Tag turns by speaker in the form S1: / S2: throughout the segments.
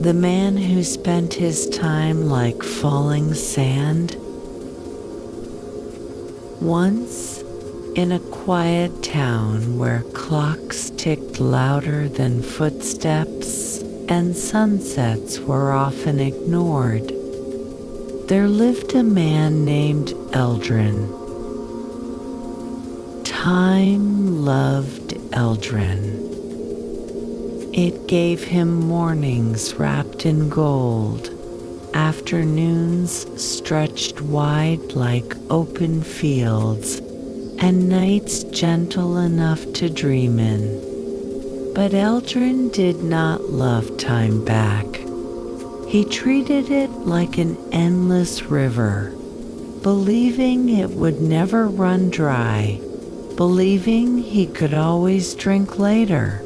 S1: The man who spent his time like falling sand. Once, in a quiet town where clocks ticked louder than footsteps and sunsets were often ignored, there lived a man named Eldrin. Time loved Eldrin. It gave him mornings wrapped in gold, afternoons stretched wide like open fields, and nights gentle enough to dream in. But Eldrin did not love time back. He treated it like an endless river, believing it would never run dry, believing he could always drink later.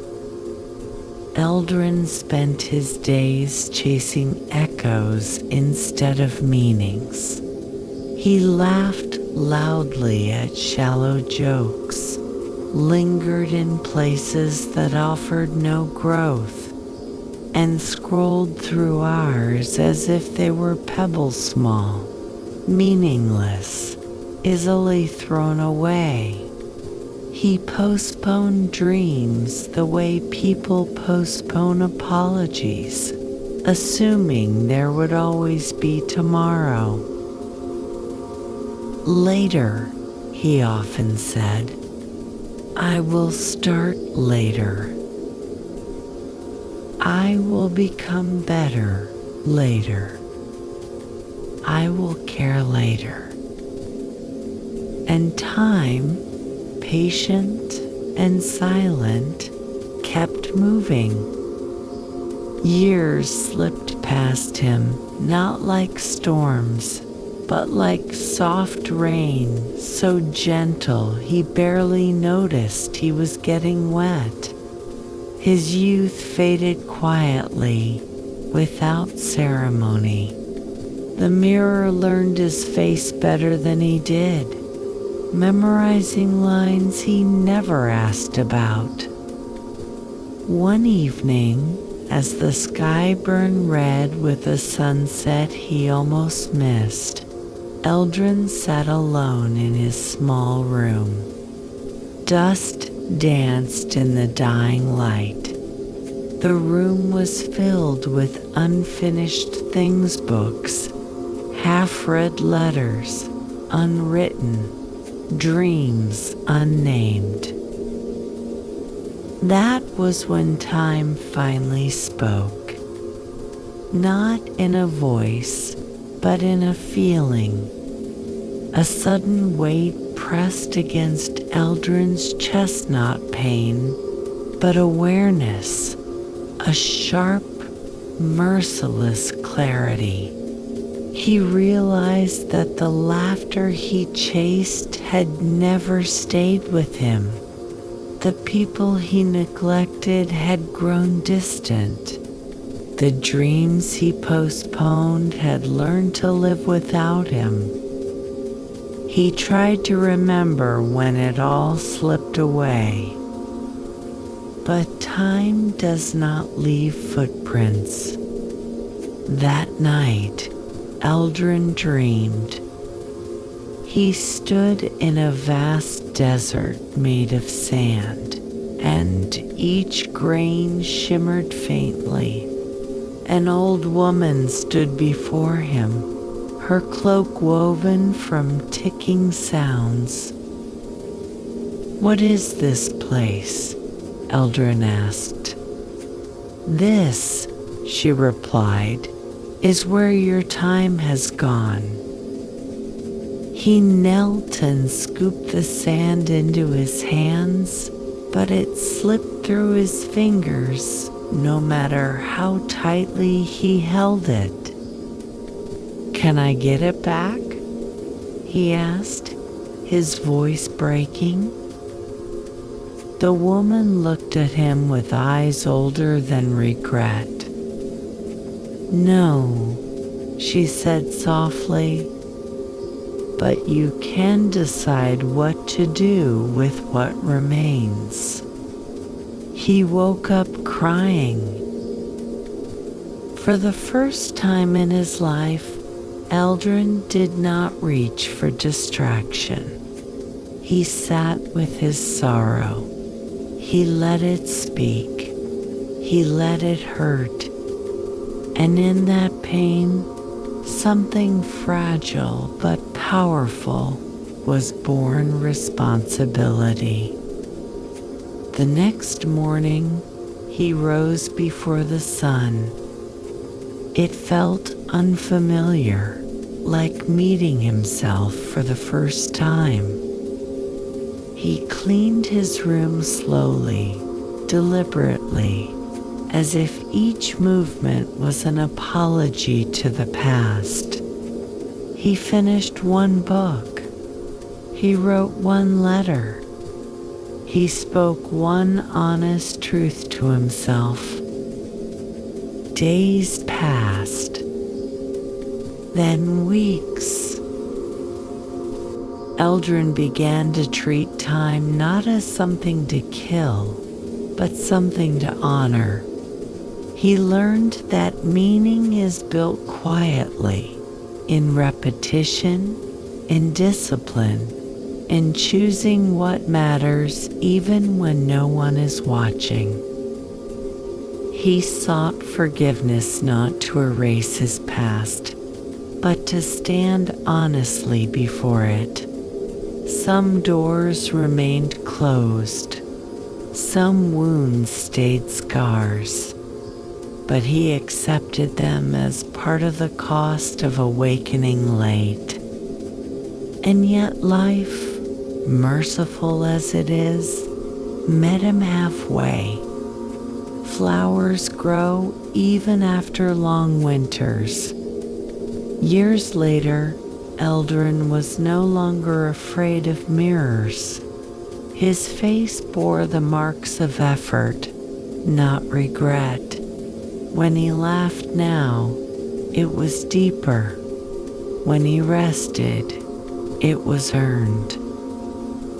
S1: Eldrin spent his days chasing echoes instead of meanings. He laughed loudly at shallow jokes, lingered in places that offered no growth, and scrolled through hours as if they were pebbles small, meaningless, easily thrown away. He postponed dreams the way people postpone apologies, assuming there would always be tomorrow. Later, he often said, I will start later. I will become better later. I will care later. And time, patient and silent, kept moving. Years slipped past him, not like storms, but like soft rain, so gentle he barely noticed he was getting wet. His youth faded quietly, without ceremony. The mirror learned his face better than he did, memorizing lines he never asked about. One evening, as the sky burned red with a sunset he almost missed, Eldrin sat alone in his small room. Dust danced in the dying light. The room was filled with unfinished things books, half-read letters, unwritten, dreams unnamed. That was when time finally spoke. Not in a voice, but in a feeling. A sudden weight pressed against Eldrin's chestnut pain, but awareness, a sharp, merciless clarity. He realized that the laughter he chased had never stayed with him. The people he neglected had grown distant. The dreams he postponed had learned to live without him. He tried to remember when it all slipped away. But time does not leave footprints. That night, Eldrin dreamed. He stood in a vast desert made of sand, and each grain shimmered faintly. An old woman stood before him, her cloak woven from ticking sounds. "What is this place?" Eldrin asked. "This," she replied, "is where your time has gone." He knelt and scooped the sand into his hands, but it slipped through his fingers, no matter how tightly he held it. "Can I get it back?" he asked, his voice breaking. The woman looked at him with eyes older than regret. "No," she said softly, "but you can decide what to do with what remains." He woke up crying. For the first time in his life, Eldrin did not reach for distraction. He sat with his sorrow. He let it speak. He let it hurt. And in that pain, something fragile but powerful was born: responsibility. The next morning, he rose before the sun. It felt unfamiliar, like meeting himself for the first time. He cleaned his room slowly, deliberately, as if each movement was an apology to the past. He finished one book. He wrote one letter. He spoke one honest truth to himself. Days passed, then weeks. Eldrin began to treat time not as something to kill, but something to honor. He learned that meaning is built quietly, in repetition, in discipline, in choosing what matters even when no one is watching. He sought forgiveness not to erase his past, but to stand honestly before it. Some doors remained closed, some wounds stayed scars, but he accepted them as part of the cost of awakening late. And yet life, merciful as it is, met him halfway. Flowers grow even after long winters. Years later, Eldrin was no longer afraid of mirrors. His face bore the marks of effort, not regret. When he laughed now, it was deeper. When he rested, it was earned.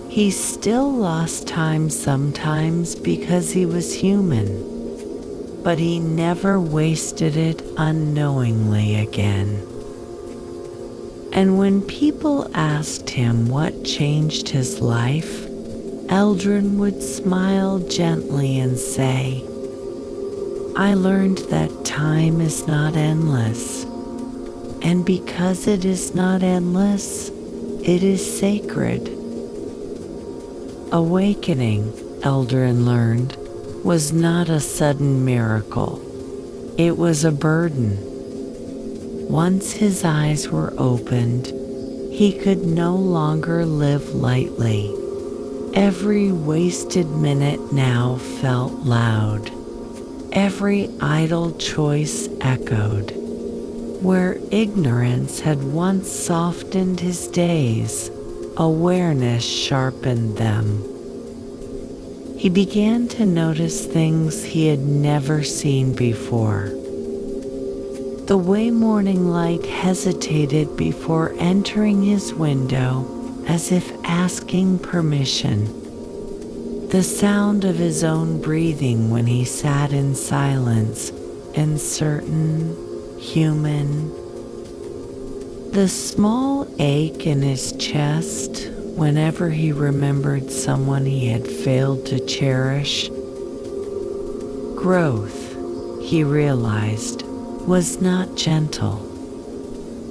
S1: He still lost time sometimes because he was human, but he never wasted it unknowingly again. And when people asked him what changed his life, Eldrin would smile gently and say, "I learned that time is not endless, and because it is not endless, it is sacred." Awakening, Eldrin learned, was not a sudden miracle. It was a burden. Once his eyes were opened, he could no longer live lightly. Every wasted minute now felt loud. Every idle choice echoed. Where ignorance had once softened his days, awareness sharpened them. He began to notice things he had never seen before. The way morning light hesitated before entering his window, as if asking permission. The sound of his own breathing when he sat in silence, uncertain, human. The small ache in his chest whenever he remembered someone he had failed to cherish. Growth, he realized, was not gentle.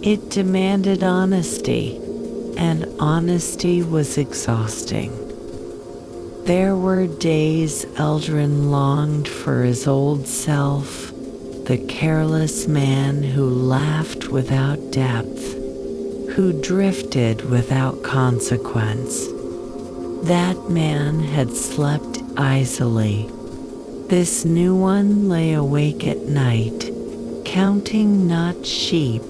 S1: It demanded honesty, and honesty was exhausting. There were days Eldrin longed for his old self, the careless man who laughed without depth, who drifted without consequence. That man had slept easily. This new one lay awake at night, counting not sheep,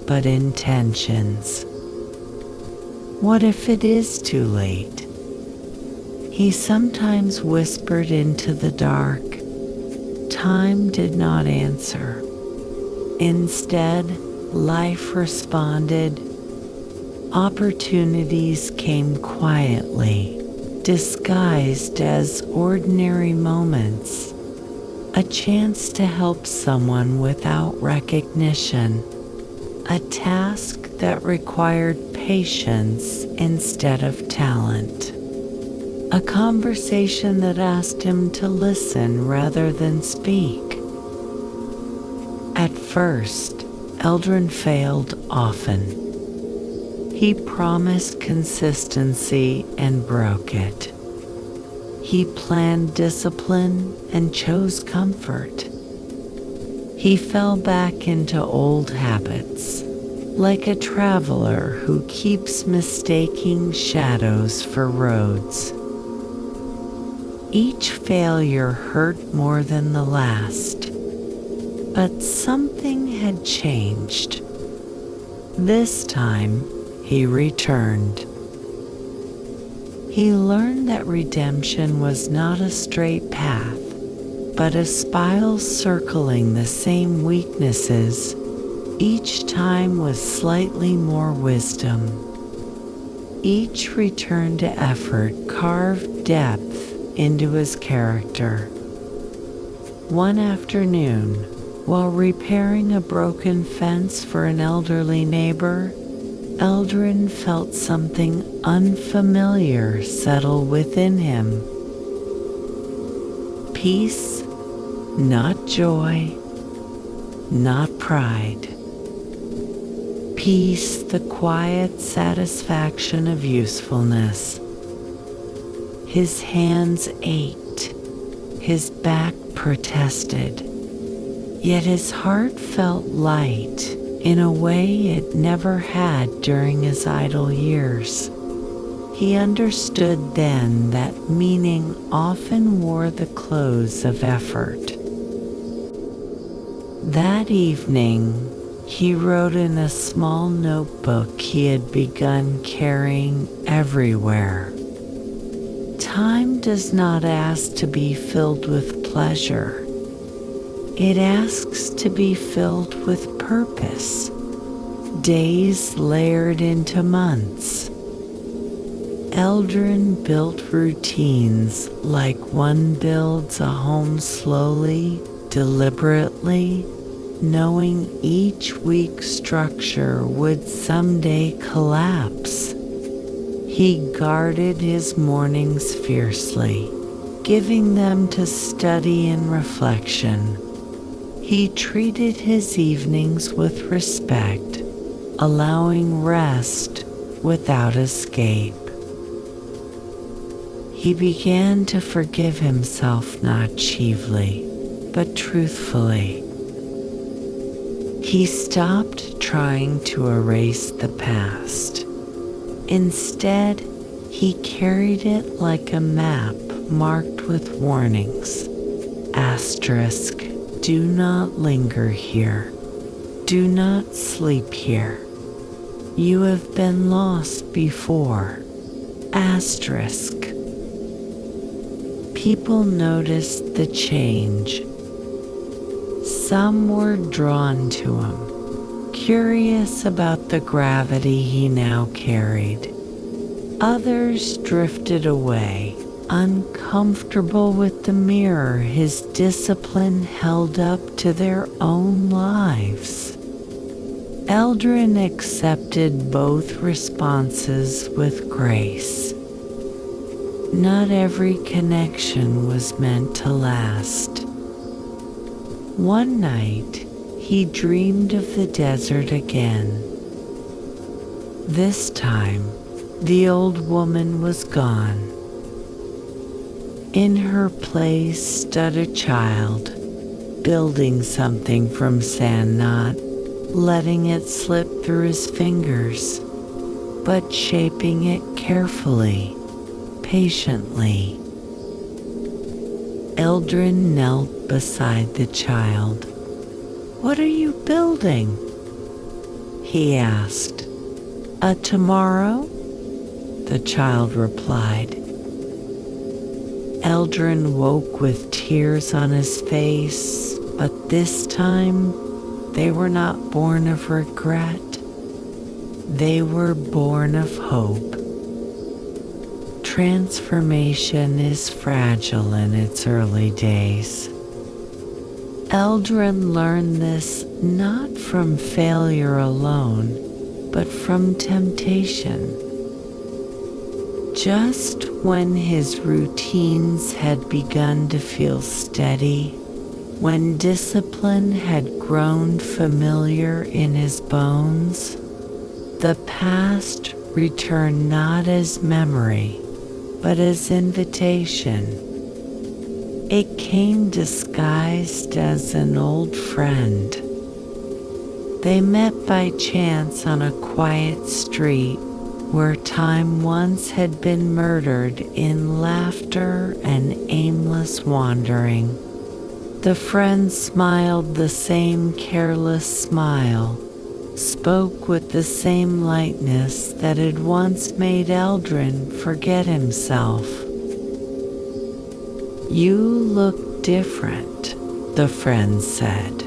S1: but intentions. What if it is too late? He sometimes whispered into the dark. Time did not answer. Instead, life responded. Opportunities came quietly, disguised as ordinary moments. a chance to help someone without recognition, a task that required patience instead of talent, a conversation that asked him to listen rather than speak. At first, Eldrin failed often. He promised consistency and broke it. He planned discipline and chose comfort. He fell back into old habits, like a traveler who keeps mistaking shadows for roads. Each failure hurt more than the last, but something had changed. This time, he returned. He learned that redemption was not a straight path, but a spiral circling the same weaknesses, each time with slightly more wisdom. Each return to effort carved depth into his character. One afternoon, while repairing a broken fence for an elderly neighbor, Eldrin felt something unfamiliar settle within him. Peace, not joy, not pride. Peace, the quiet satisfaction of usefulness. His hands ached, his back protested, yet his heart felt light in a way it never had during his idle years. He understood then that meaning often wore the clothes of effort. That evening, he wrote in a small notebook he had begun carrying everywhere. Time does not ask to be filled with pleasure. It asks to be filled with purpose, days layered into months. Eldrin built routines like one builds a home slowly, deliberately, knowing each week's structure would someday collapse. He guarded his mornings fiercely, giving them to study and reflection. He treated his evenings with respect, allowing rest without escape. He began to forgive himself not chiefly, but truthfully. He stopped trying to erase the past. Instead, he carried it like a map marked with warnings. Asterisk, do not linger here. Do not sleep here. You have been lost before. Asterisk. People noticed the change. Some were drawn to him, curious about the gravity he now carried. Others drifted away, uncomfortable with the mirror his discipline held up to their own lives. Eldrin accepted both responses with grace. Not every connection was meant to last. One night, he dreamed of the desert again. This time, the old woman was gone. In her place stood a child, building something from sand, not letting it slip through his fingers, but shaping it carefully, patiently. Eldrin knelt beside the child. "What are you building?" he asked. "A tomorrow?" the child replied. Eldrin woke with tears on his face, but this time they were not born of regret. They were born of hope. Transformation is fragile in its early days. Eldrin learned this not from failure alone, but from temptation. Just when his routines had begun to feel steady, when discipline had grown familiar in his bones, the past returned not as memory, but as invitation. It came disguised as an old friend. They met by chance on a quiet street where time once had been murdered in laughter and aimless wandering. The friend smiled the same careless smile, spoke with the same lightness that had once made Eldrin forget himself. "You look different," the friend said.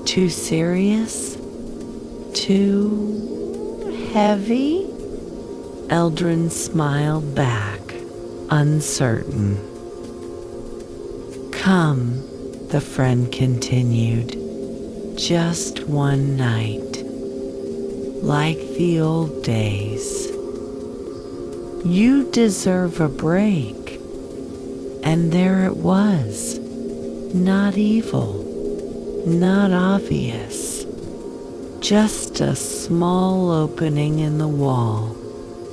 S1: "Too serious? Too heavy?" Eldrin smiled back, uncertain. "Come," the friend continued, "just one night, like the old days. You deserve a break." And there it was, not evil, not obvious, just a small opening in the wall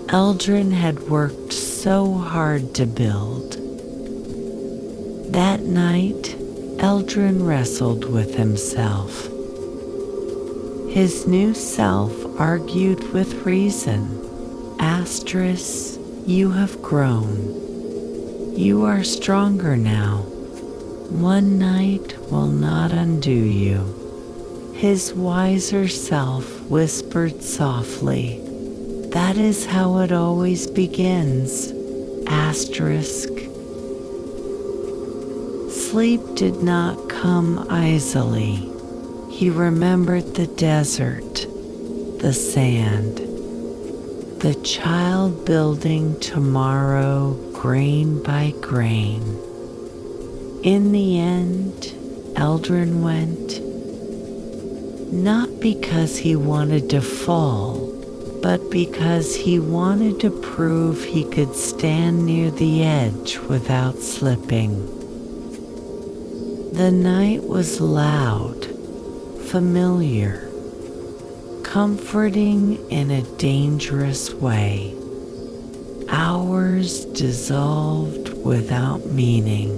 S1: Eldrin had worked so hard to build. That night, Eldrin wrestled with himself. His new self argued with reason. Asterisk, you have grown. You are stronger now. One night will not undo you. His wiser self whispered softly, "That is how it always begins." Asterisk. Sleep did not come easily. He remembered the desert, the sand, the child building tomorrow grain by grain. In the end, Eldrin went, not because he wanted to fall, but because he wanted to prove he could stand near the edge without slipping. The night was loud, familiar, comforting in a dangerous way. Hours dissolved without meaning.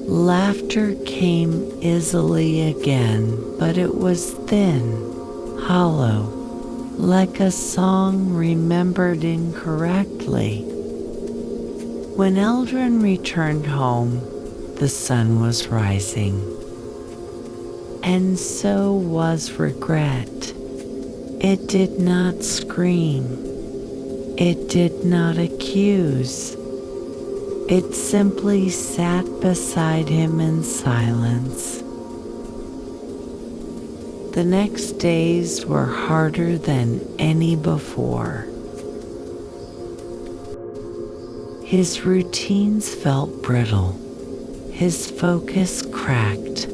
S1: Laughter came easily again, but it was thin, hollow, like a song remembered incorrectly. When Eldrin returned home, the sun was rising. And so was regret. It did not scream. It did not accuse. It simply sat beside him in silence. The next days were harder than any before. His routines felt brittle. His focus cracked.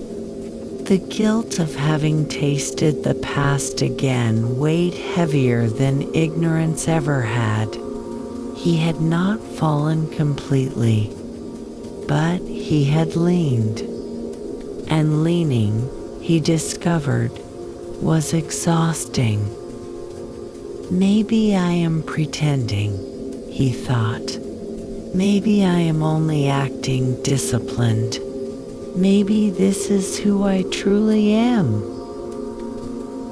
S1: The guilt of having tasted the past again weighed heavier than ignorance ever had. He had not fallen completely, but he had leaned. And leaning, he discovered, was exhausting. Maybe I am pretending, he thought. Maybe I am only acting disciplined. Maybe this is who I truly am.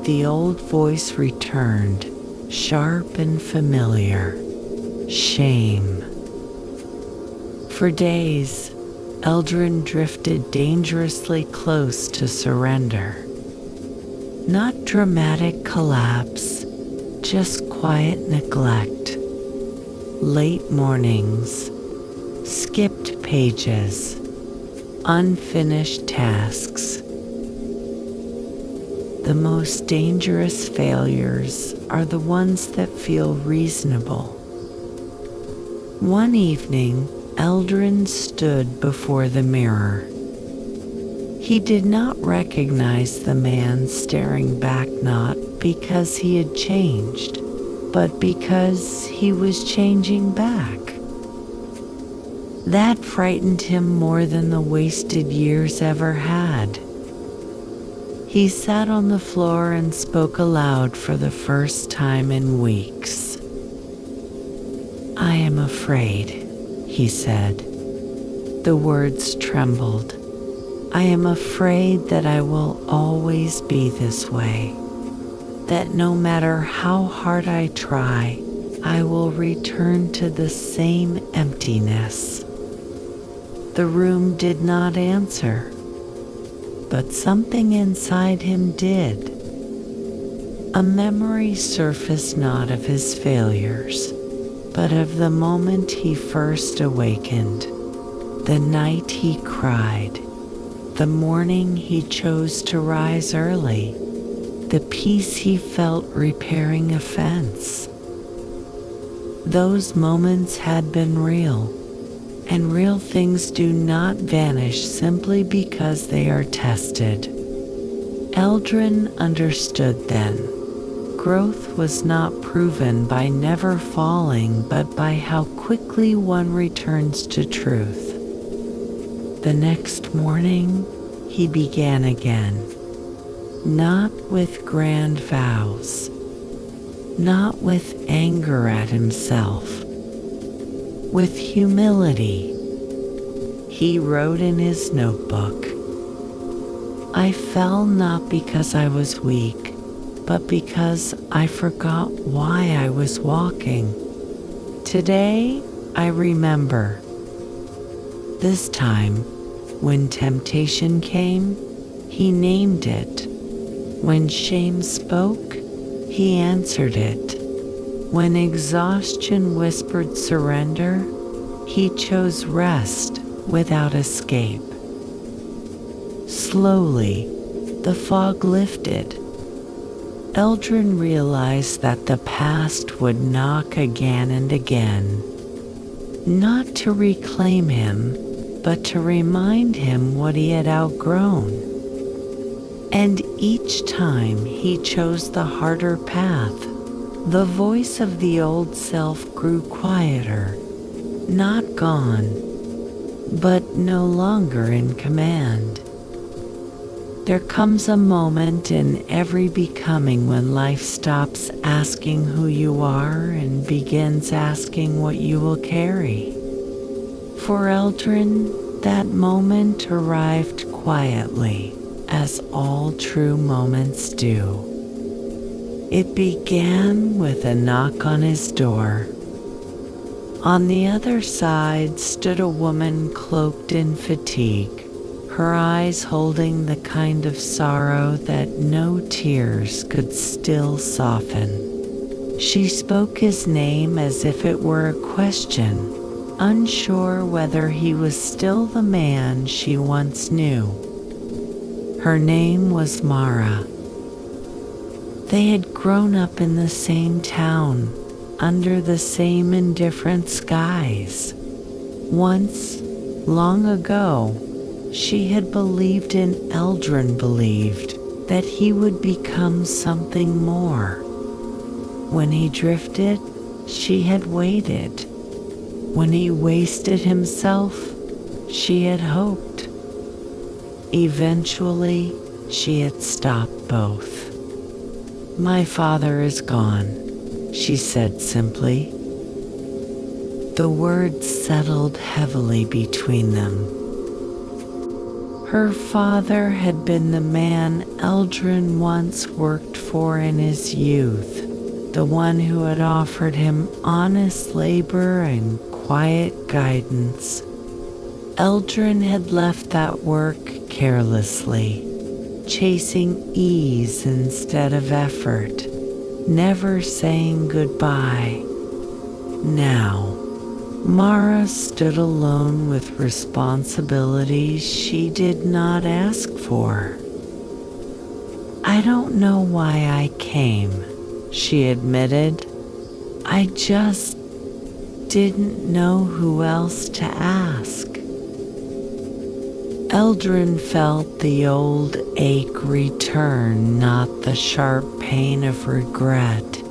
S1: The old voice returned, sharp and familiar. Shame. For days, Eldrin drifted dangerously close to surrender. Not dramatic collapse, just quiet neglect. Late mornings, skipped pages, unfinished tasks. The most dangerous failures are the ones that feel reasonable. One evening, Eldrin stood before the mirror. He did not recognize the man staring back, not because he had changed, but because he was changing back. That frightened him more than the wasted years ever had. He sat on the floor and spoke aloud for the first time in weeks. "I am afraid," he said. The words trembled. "I am afraid that I will always be this way, that no matter how hard I try, I will return to the same emptiness." The room did not answer, but something inside him did. A memory surfaced, not of his failures, but of the moment he first awakened, the night he cried, the morning he chose to rise early, the peace he felt repairing a fence. Those moments had been real, and real things do not vanish simply because they are tested. Eldrin understood then. Growth was not proven by never falling, but by how quickly one returns to truth. The next morning, he began again, not with grand vows, not with anger at himself, with humility. He wrote in his notebook, "I fell not because I was weak, but because I forgot why I was walking. Today I remember." This time, when temptation came, he named it. When shame spoke, he answered it. When exhaustion whispered surrender, he chose rest without escape. Slowly, the fog lifted. Eldrin realized that the past would knock again and again, not to reclaim him, but to remind him what he had outgrown. And each time he chose the harder path, the voice of the old self grew quieter, not gone, but no longer in command. There comes a moment in every becoming when life stops asking who you are and begins asking what you will carry. For Eldrin, that moment arrived quietly, as all true moments do. It began with a knock on his door. On the other side stood a woman cloaked in fatigue, her eyes holding the kind of sorrow that no tears could still soften. She spoke his name as if it were a question, unsure whether he was still the man she once knew. Her name was Mara. They had grown up in the same town, under the same indifferent skies. Once, long ago, she had believed in Eldrin believed that he would become something more. When he drifted, she had waited. When he wasted himself, she had hoped. Eventually, she had stopped both. "My father is gone," she said simply. The words settled heavily between them. Her father had been the man Eldrin once worked for in his youth, the one who had offered him honest labor and quiet guidance. Eldrin had left that work carelessly, chasing ease instead of effort, never saying goodbye. Now, Mara stood alone with responsibilities she did not ask for. "I don't know why I came," she admitted. "I just didn't know who else to ask." Eldrin felt the old ache return, not the sharp pain of regret,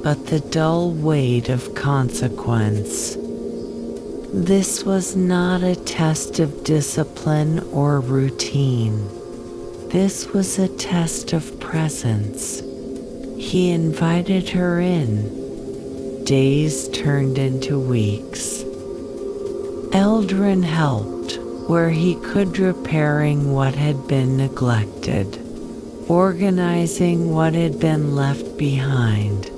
S1: but the dull weight of consequence. This was not a test of discipline or routine. This was a test of presence. He invited her in. Days turned into weeks. Eldrin helped where he could, repairing what had been neglected, organizing what had been left behind,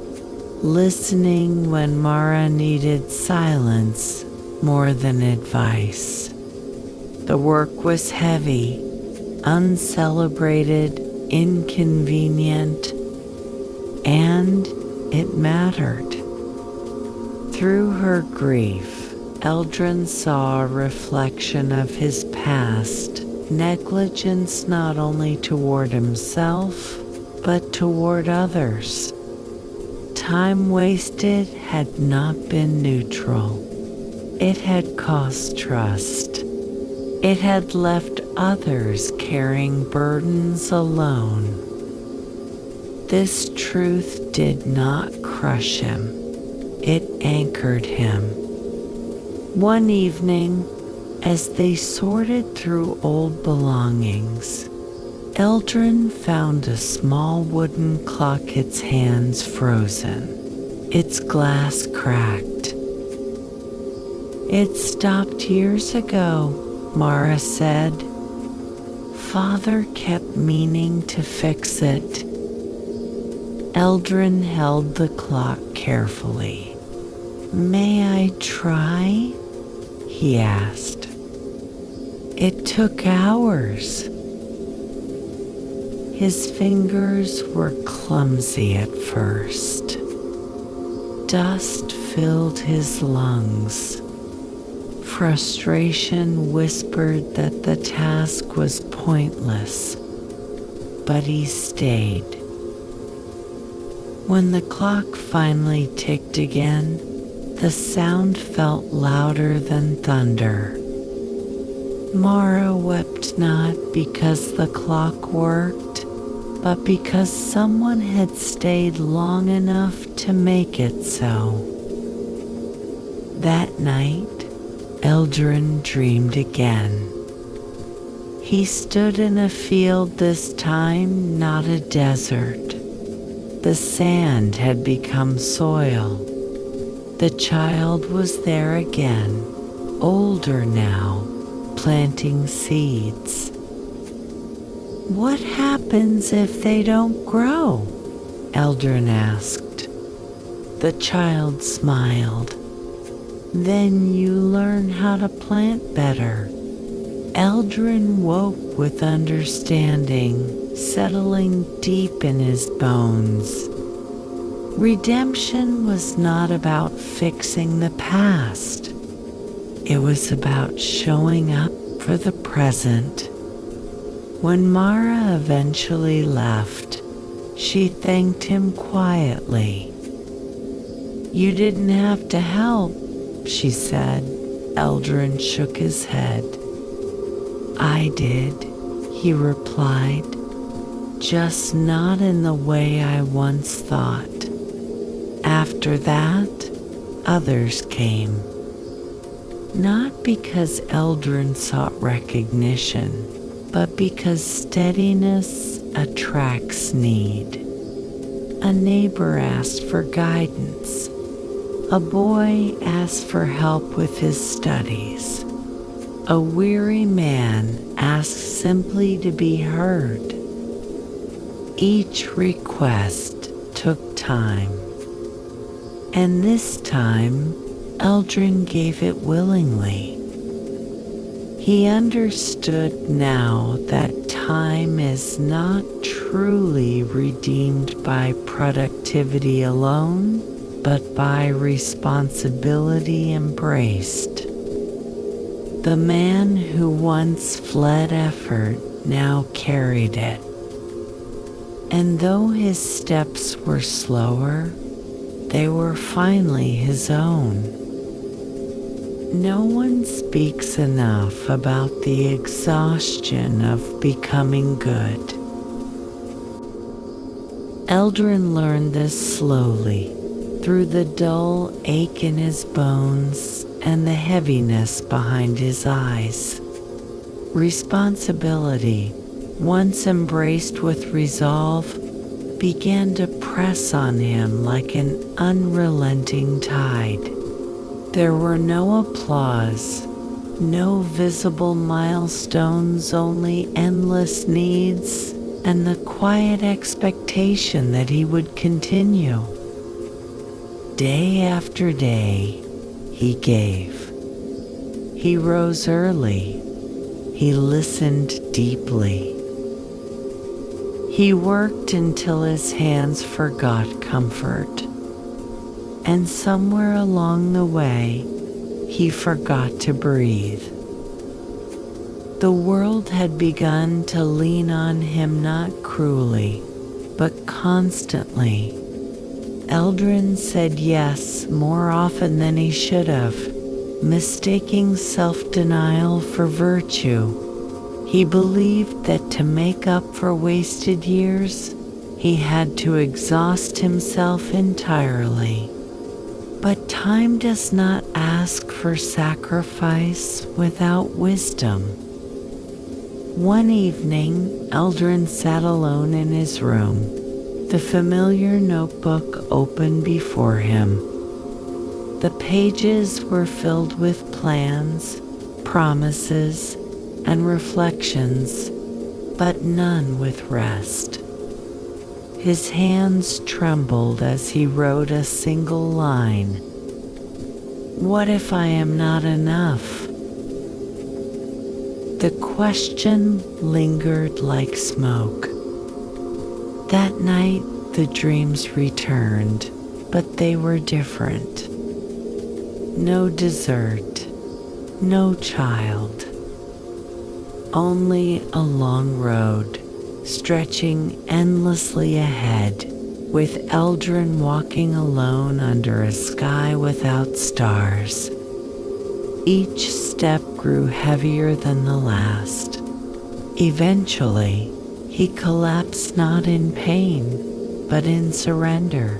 S1: listening when Mara needed silence more than advice. The work was heavy, uncelebrated, inconvenient, and it mattered. Through her grief, Eldrin saw a reflection of his past, negligence not only toward himself, but toward others. Time wasted had not been neutral. It had cost trust. It had left others carrying burdens alone. This truth did not crush him. It anchored him. One evening, as they sorted through old belongings, Eldrin found a small wooden clock, its hands frozen, its glass cracked. "It stopped years ago," Mara said. "Father kept meaning to fix it." Eldrin held the clock carefully. "May I try?" he asked. It took hours. His fingers were clumsy at first. Dust filled his lungs. Frustration whispered that the task was pointless, but he stayed. When the clock finally ticked again, the sound felt louder than thunder. Mara wept not because the clock worked, but because someone had stayed long enough to make it so. That night, Eldrin dreamed again. He stood in a field, this time not a desert. The sand had become soil. The child was there again, older now, planting seeds. "What happens if they don't grow?" Eldrin asked. The child smiled. "Then you learn how to plant better." Eldrin woke with understanding, settling deep in his bones. Redemption was not about fixing the past. It was about showing up for the present. When Mara eventually left, she thanked him quietly. "You didn't have to help," she said. Eldrin shook his head. "I did," he replied, "just not in the way I once thought." After that, others came. Not because Eldrin sought recognition, but because steadiness attracts need. A neighbor asked for guidance. A boy asked for help with his studies. A weary man asked simply to be heard. Each request took time. And this time, Eldrin gave it willingly. He understood now that time is not truly redeemed by productivity alone, but by responsibility embraced. The man who once fled effort now carried it. And though his steps were slower, they were finally his own. No one speaks enough about the exhaustion of becoming good. Eldrin learned this slowly, through the dull ache in his bones and the heaviness behind his eyes. Responsibility, once embraced with resolve, began to press on him like an unrelenting tide. There were no applause, no visible milestones, only endless needs and the quiet expectation that he would continue. Day after day, he gave. He rose early. He listened deeply. He worked until his hands forgot comfort. And somewhere along the way, he forgot to breathe. The world had begun to lean on him not cruelly, but constantly. Eldrin said yes more often than he should have, mistaking self-denial for virtue. He believed that to make up for wasted years, he had to exhaust himself entirely. But time does not ask for sacrifice without wisdom. One evening, Eldrin sat alone in his room, the familiar notebook open before him. The pages were filled with plans, promises, and reflections, but none with rest. His hands trembled as he wrote a single line. What if I am not enough? The question lingered like smoke. That night, the dreams returned, but they were different. No dessert, no child. Only a long road, stretching endlessly ahead, with Eldrin walking alone under a sky without stars. Each step grew heavier than the last. Eventually, he collapsed not in pain, but in surrender.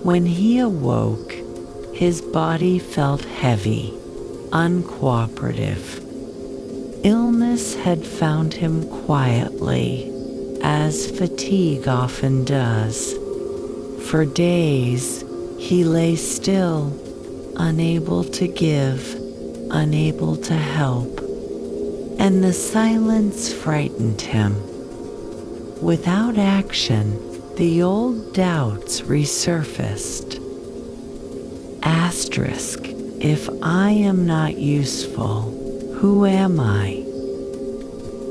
S1: When he awoke, his body felt heavy, uncooperative. Illness had found him quietly, as fatigue often does. For days, he lay still, unable to give, unable to help, and the silence frightened him. Without action, the old doubts resurfaced. Asterisk, if I am not useful, who am I?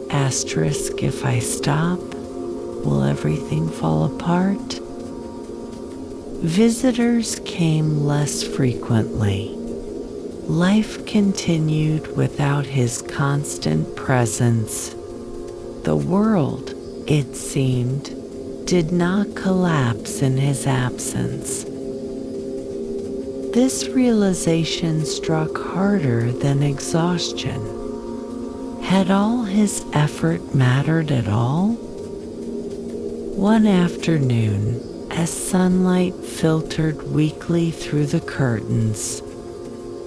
S1: Asterisk, if I stop, will everything fall apart? Visitors came less frequently. Life continued without his constant presence. The world, it seemed, did not collapse in his absence. This realization struck harder than exhaustion. Had all his effort mattered at all? One afternoon, as sunlight filtered weakly through the curtains,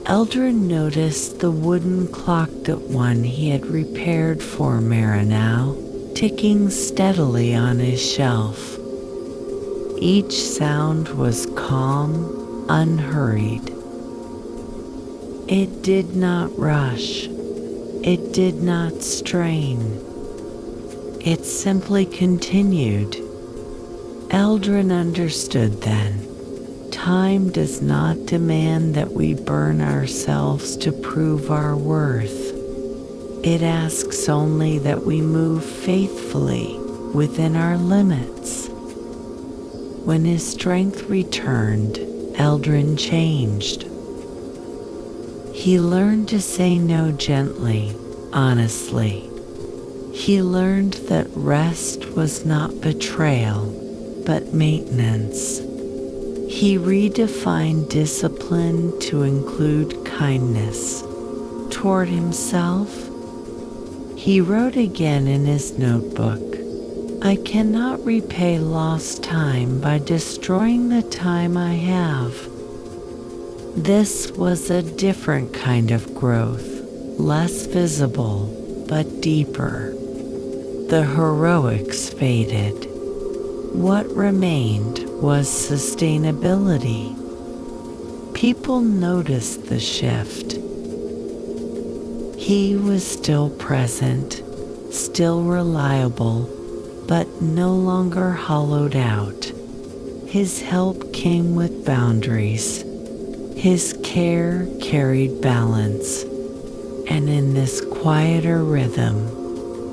S1: Eldrin noticed the wooden clock that one he had repaired for Marinau ticking steadily on his shelf. Each sound was calm, unhurried. It did not rush. It did not strain. It simply continued. Eldrin understood then. Time does not demand that we burn ourselves to prove our worth. It asks only that we move faithfully within our limits. When his strength returned, Eldrin changed. He learned to say no gently, honestly. He learned that rest was not betrayal, but maintenance. He redefined discipline to include kindness toward himself. He wrote again in his notebook, "I cannot repay lost time by destroying the time I have." This was a different kind of growth, less visible, but deeper. The heroics faded. What remained was sustainability. People noticed the shift. He was still present, still reliable, but no longer hollowed out. His help came with boundaries. His care carried balance. And in this quieter rhythm,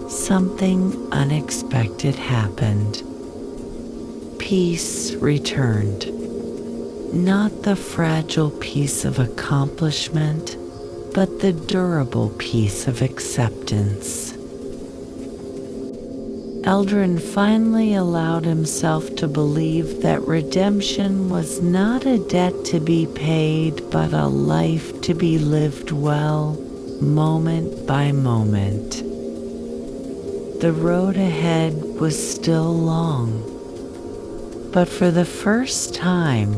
S1: something unexpected happened. Peace returned. Not the fragile peace of accomplishment, but the durable peace of acceptance. Eldrin finally allowed himself to believe that redemption was not a debt to be paid, but a life to be lived well, moment by moment. The road ahead was still long, but for the first time,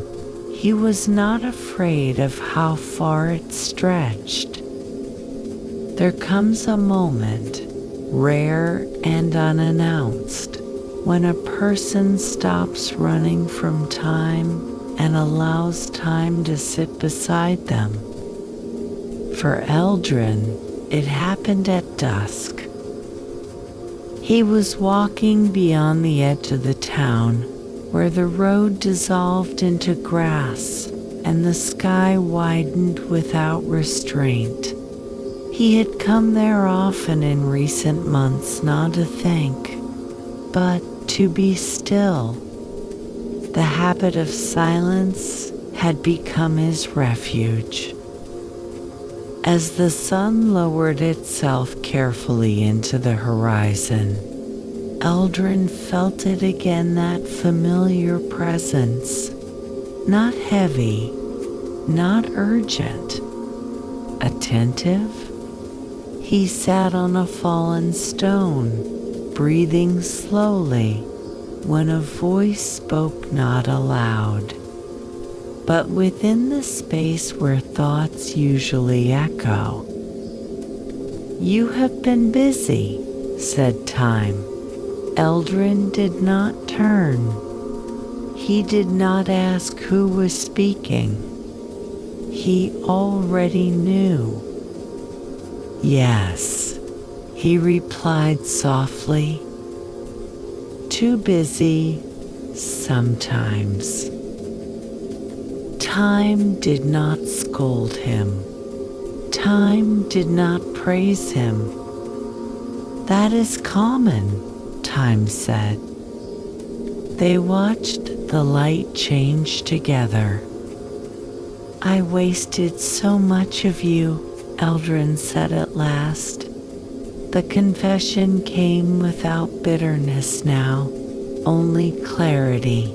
S1: he was not afraid of how far it stretched. There comes a moment, rare and unannounced, when a person stops running from time and allows time to sit beside them. For Eldrin, it happened at dusk. He was walking beyond the edge of the town, where the road dissolved into grass and the sky widened without restraint. He had come there often in recent months, not to think, but to be still. The habit of silence had become his refuge. As the sun lowered itself carefully into the horizon, Eldrin felt it again, that familiar presence, not heavy, not urgent, attentive. He sat on a fallen stone, breathing slowly, when a voice spoke not aloud, but within the space where thoughts usually echo. "You have been busy," said time. Eldrin did not turn. He did not ask who was speaking. He already knew. "Yes," he replied softly. "Too busy, sometimes." Time did not scold him. Time did not praise him. "That is common," time said. They watched the light change together. "I wasted so much of you," Eldrin said at last. The confession came without bitterness now, only clarity.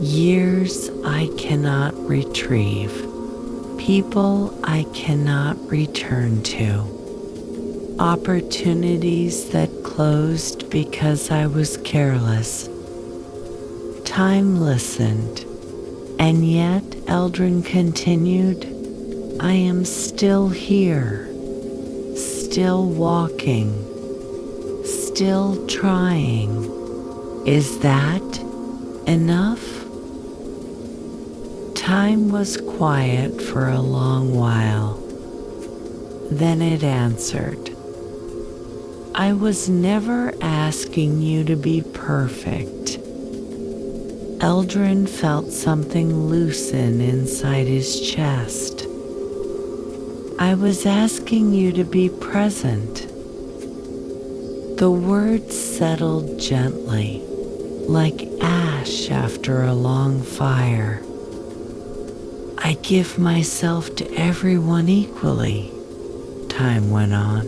S1: "Years I cannot retrieve. People I cannot return to. Opportunities that closed because I was careless." Time listened, and yet Eldrin continued, "I am still here, still walking, still trying. Is that enough?" Time was quiet for a long while. Then it answered, "I was never asking you to be perfect." Eldrin felt something loosen inside his chest. "I was asking you to be present." The words settled gently, like ash after a long fire. "I give myself to everyone equally," time went on.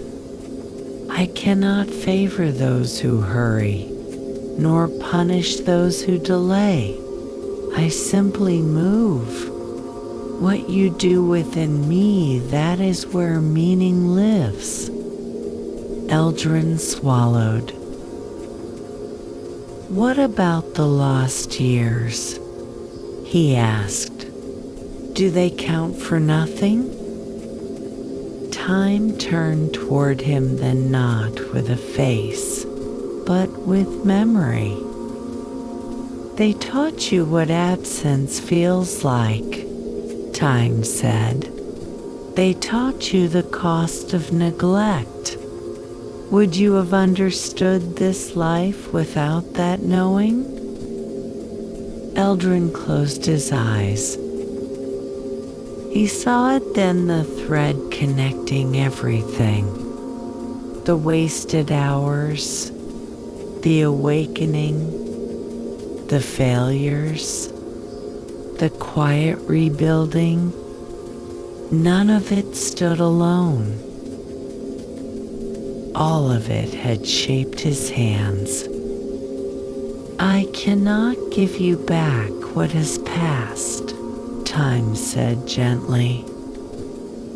S1: "I cannot favor those who hurry, nor punish those who delay. I simply move. What you do within me, that is where meaning lives. Eldrin swallowed. What about the lost years? He asked. Do they count for nothing? Time turned toward him, then not with a face, but with memory. They taught you what absence feels like, Time said. They taught you the cost of neglect. Would you have understood this life without that knowing? Eldrin closed his eyes. He saw it then, the thread connecting everything. The wasted hours, the awakening, the failures, the quiet rebuilding. None of it stood alone. All of it had shaped his hands. I cannot give you back what has passed, Time said gently,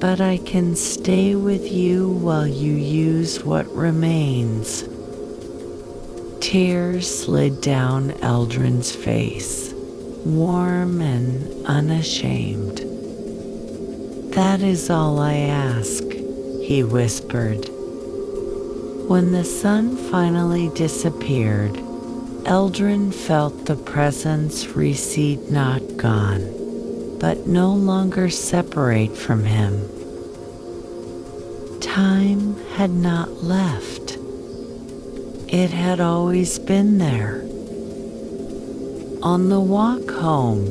S1: but I can stay with you while you use what remains. Tears slid down Eldrin's face, warm and unashamed. That is all I ask, he whispered. When the sun finally disappeared, Eldrin felt the presence recede, not gone, but no longer separate from him. Time had not left. It had always been there. On the walk home,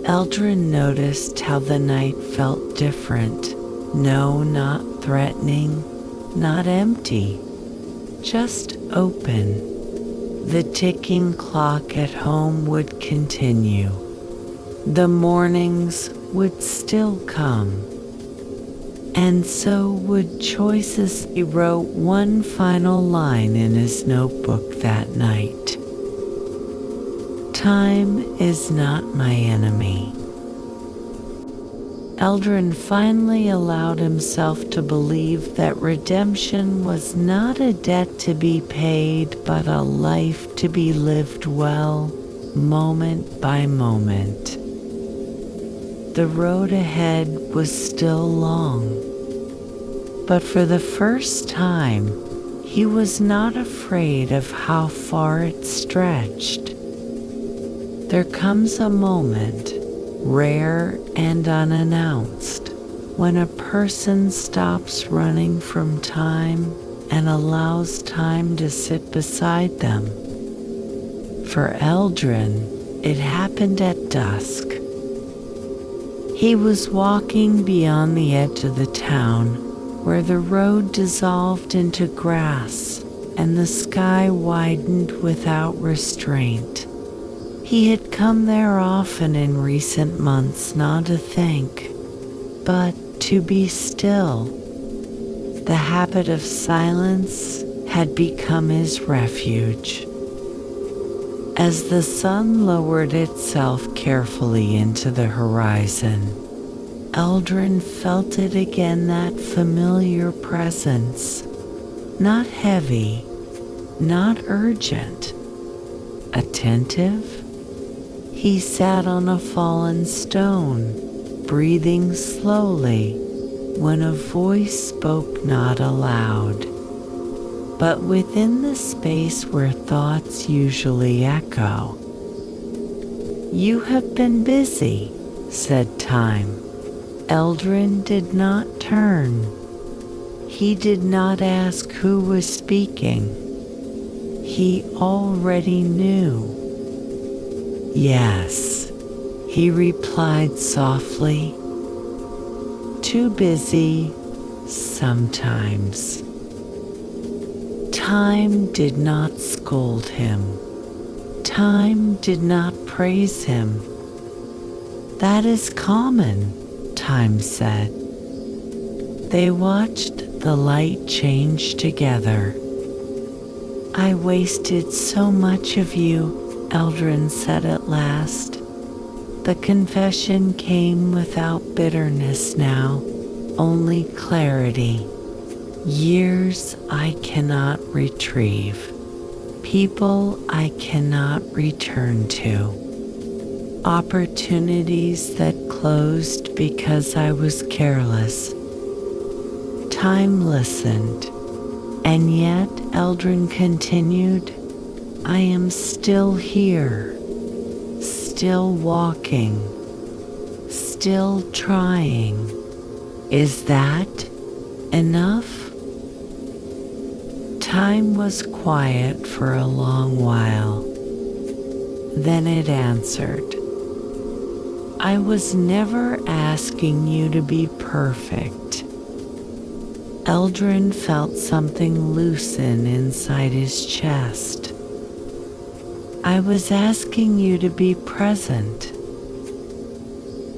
S1: Eldrin noticed how the night felt different. No, not threatening, not empty, just open. The ticking clock at home would continue. The mornings would still come. And so would choices. He wrote one final line in his notebook that night. Time is not my enemy. Eldrin finally allowed himself to believe that redemption was not a debt to be paid, but a life to be lived well, moment by moment. The road ahead was still long, but for the first time, he was not afraid of how far it stretched. There comes a moment, rare and unannounced, when a person stops running from time and allows time to sit beside them. For Eldrin, it happened at dusk. He was walking beyond the edge of the town, where the road dissolved into grass and the sky widened without restraint. He had come there often in recent months, not to think, but to be still. The habit of silence had become his refuge. As the sun lowered itself carefully into the horizon, Eldrin felt it again, that familiar presence, not heavy, not urgent, attentive. He sat on a fallen stone, breathing slowly, when a voice spoke not aloud, but within the space where thoughts usually echo. You have been busy, said Time. Eldrin did not turn. He did not ask who was speaking. He already knew. Yes, he replied softly. Too busy, sometimes. Time did not scold him. Time did not praise him. That is common, Time said. They watched the light change together. I wasted so much of you, Eldrin said at last. The confession came without bitterness now, only clarity. Years I cannot retrieve. People I cannot return to. Opportunities that closed because I was careless. Time listened, and yet Eldrin continued, I am still here, still walking, still trying. Is that enough? Time was quiet for a long while. Then it answered, I was never asking you to be perfect. Eldrin felt something loosen inside his chest. I was asking you to be present.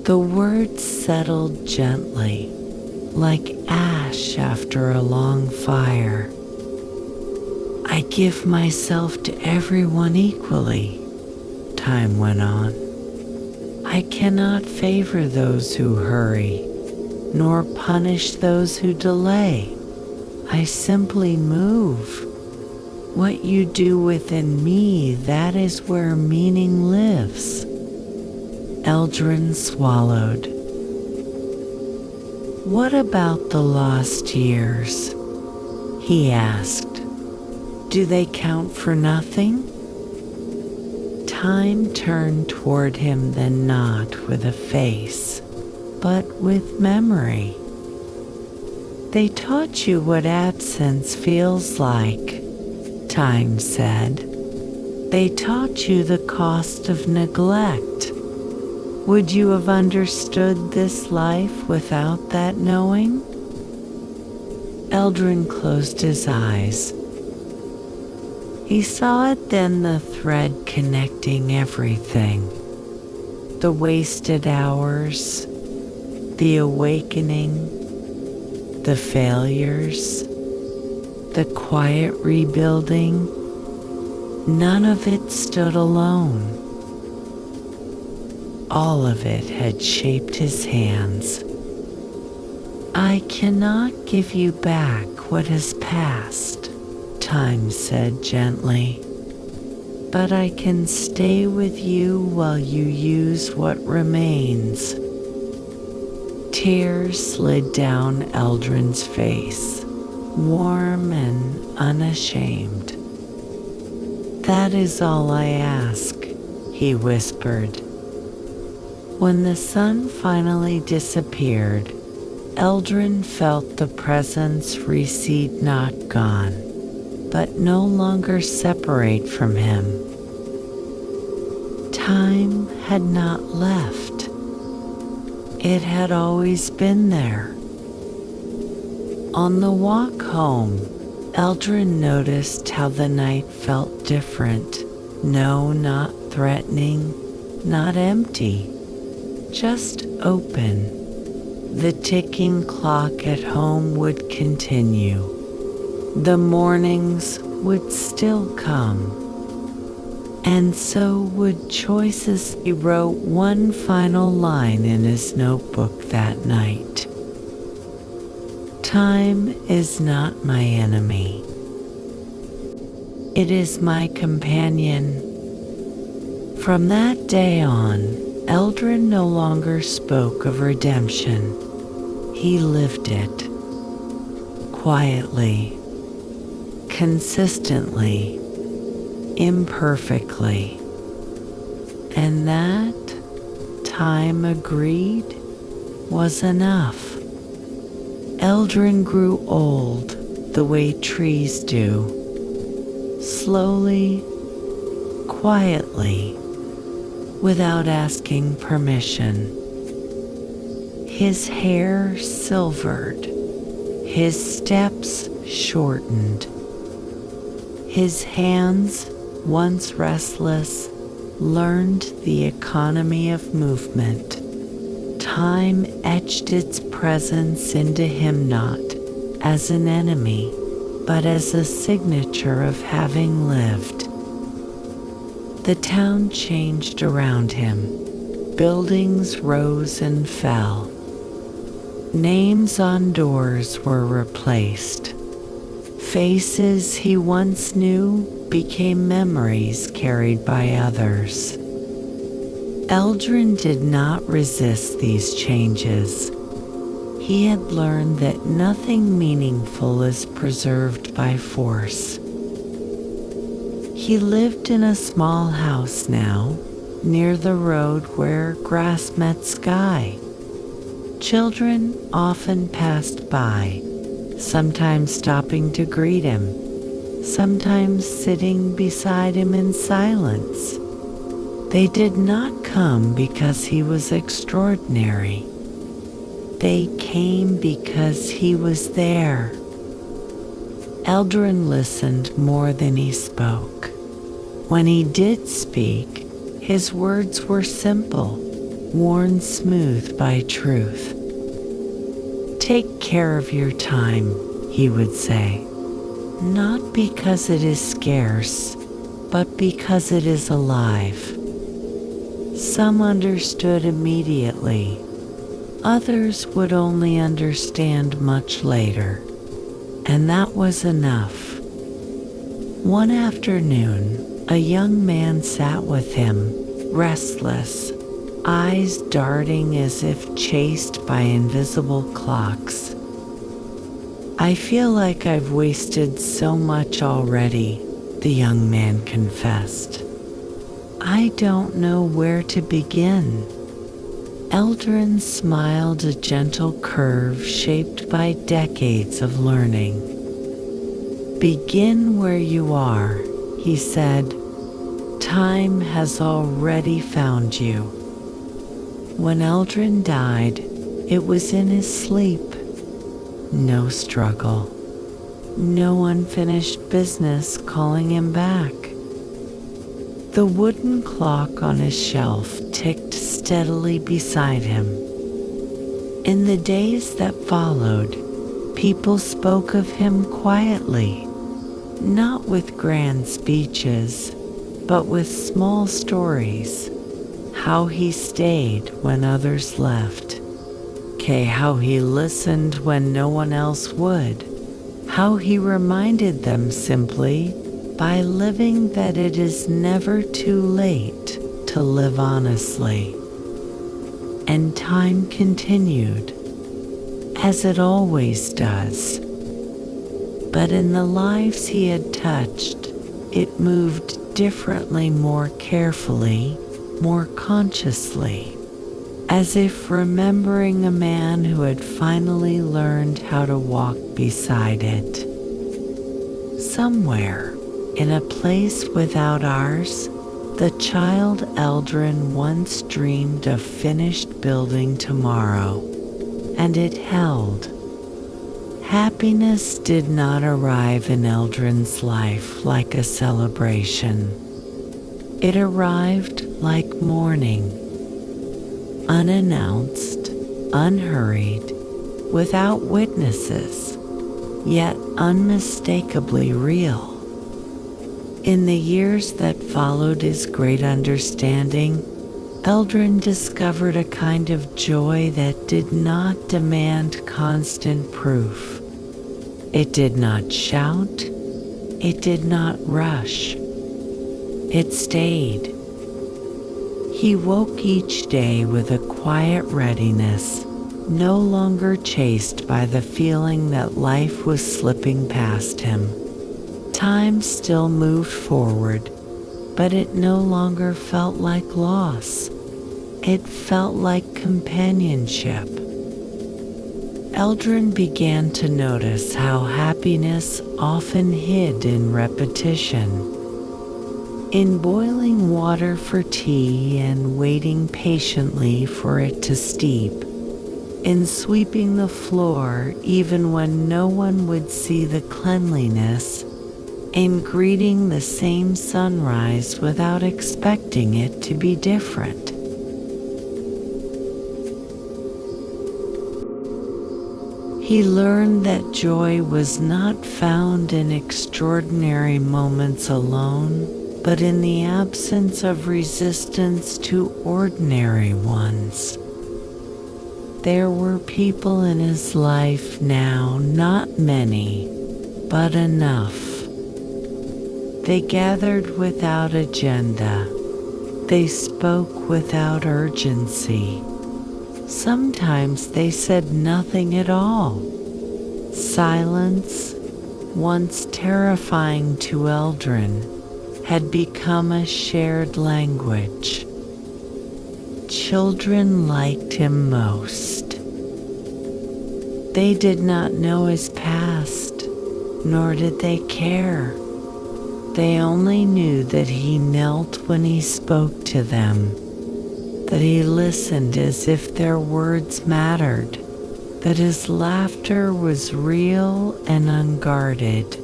S1: The words settled gently, like ash after a long fire. I give myself to everyone equally, Time went on. I cannot favor those who hurry, nor punish those who delay. I simply move. What you do within me, that is where meaning lives. Eldrin swallowed. What about the lost years? He asked. Do they count for nothing? Time turned toward him, then not with a face, but with memory. They taught you what absence feels like, Time said. They taught you the cost of neglect. Would you have understood this life without that knowing? Eldrin closed his eyes. He saw it then, the thread connecting everything. The wasted hours, the awakening, the failures, the quiet rebuilding. None of it stood alone. All of it had shaped his hands. I cannot give you back what has passed, Time said gently, but I can stay with you while you use what remains. Tears slid down Eldrin's face, warm and unashamed. That is all I ask, he whispered. When the sun finally disappeared, Eldrin felt the presence recede, not gone, but no longer separate from him. Time had not left. It had always been there. On the walk home, Eldrin noticed how the night felt different. No, not threatening, not empty, just open. The ticking clock at home would continue. The mornings would still come. And so would choices. He wrote one final line in his notebook that night. Time is not my enemy. It is my companion. From that day on, Eldrin no longer spoke of redemption. He lived it. Quietly, consistently, imperfectly. And that, Time agreed, was enough. Eldrin grew old the way trees do, slowly, quietly, without asking permission. His hair silvered, his steps shortened. His hands, once restless, learned the economy of movement. Time etched its presence into him not as an enemy, but as a signature of having lived. The town changed around him. buildings rose and fell. Names on doors were replaced. Faces he once knew became memories carried by others. Eldrin did not resist these changes. He had learned that nothing meaningful is preserved by force. He lived in a small house now, near the road where grass met sky. Children often passed by, sometimes stopping to greet him, sometimes sitting beside him in silence. They did not come because he was extraordinary. They came because he was there. Eldrin listened more than he spoke. When he did speak, his words were simple, worn smooth by truth. "Take care of your time," he would say, "not because it is scarce, but because it is alive." Some understood immediately. Others would only understand much later, and that was enough. One afternoon, a young man sat with him, restless, eyes darting as if chased by invisible clocks. "I feel like I've wasted so much already," the young man confessed. "I don't know where to begin." Eldrin smiled, a gentle curve shaped by decades of learning. "Begin where you are," he said. "Time has already found you." When Eldrin died, it was in his sleep. No struggle. No unfinished business calling him back. The wooden clock on his shelf ticked steadily beside him. In the days that followed, people spoke of him quietly, not with grand speeches, but with small stories. How he stayed when others left. How he listened when no one else would. How he reminded them simply by living that it is never too late to live honestly. And time continued, as it always does. But in the lives he had touched, it moved differently, more carefully, more consciously, as if remembering a man who had finally learned how to walk beside it. Somewhere, in a place without ours, the child Eldrin once dreamed of finished building tomorrow, and it held. Happiness did not arrive in Eldrin's life like a celebration. It arrived like morning, unannounced, unhurried, without witnesses, yet unmistakably real. In the years that followed his great understanding, Eldrin discovered a kind of joy that did not demand constant proof. It did not shout, it did not rush. It stayed. He woke each day with a quiet readiness, no longer chased by the feeling that life was slipping past him. Time still moved forward, but it no longer felt like loss. It felt like companionship. Eldrin began to notice how happiness often hid in repetition. In boiling water for tea and waiting patiently for it to steep. In sweeping the floor even when no one would see the cleanliness. In greeting the same sunrise without expecting it to be different. He learned that joy was not found in extraordinary moments alone, but in the absence of resistance to ordinary ones. There were people in his life now, not many, but enough. They gathered without agenda. They spoke without urgency. Sometimes they said nothing at all. Silence, once terrifying to Eldrin, had become a shared language. Children liked him most. They did not know his past, nor did they care. They only knew that he knelt when he spoke to them, that he listened as if their words mattered, that his laughter was real and unguarded.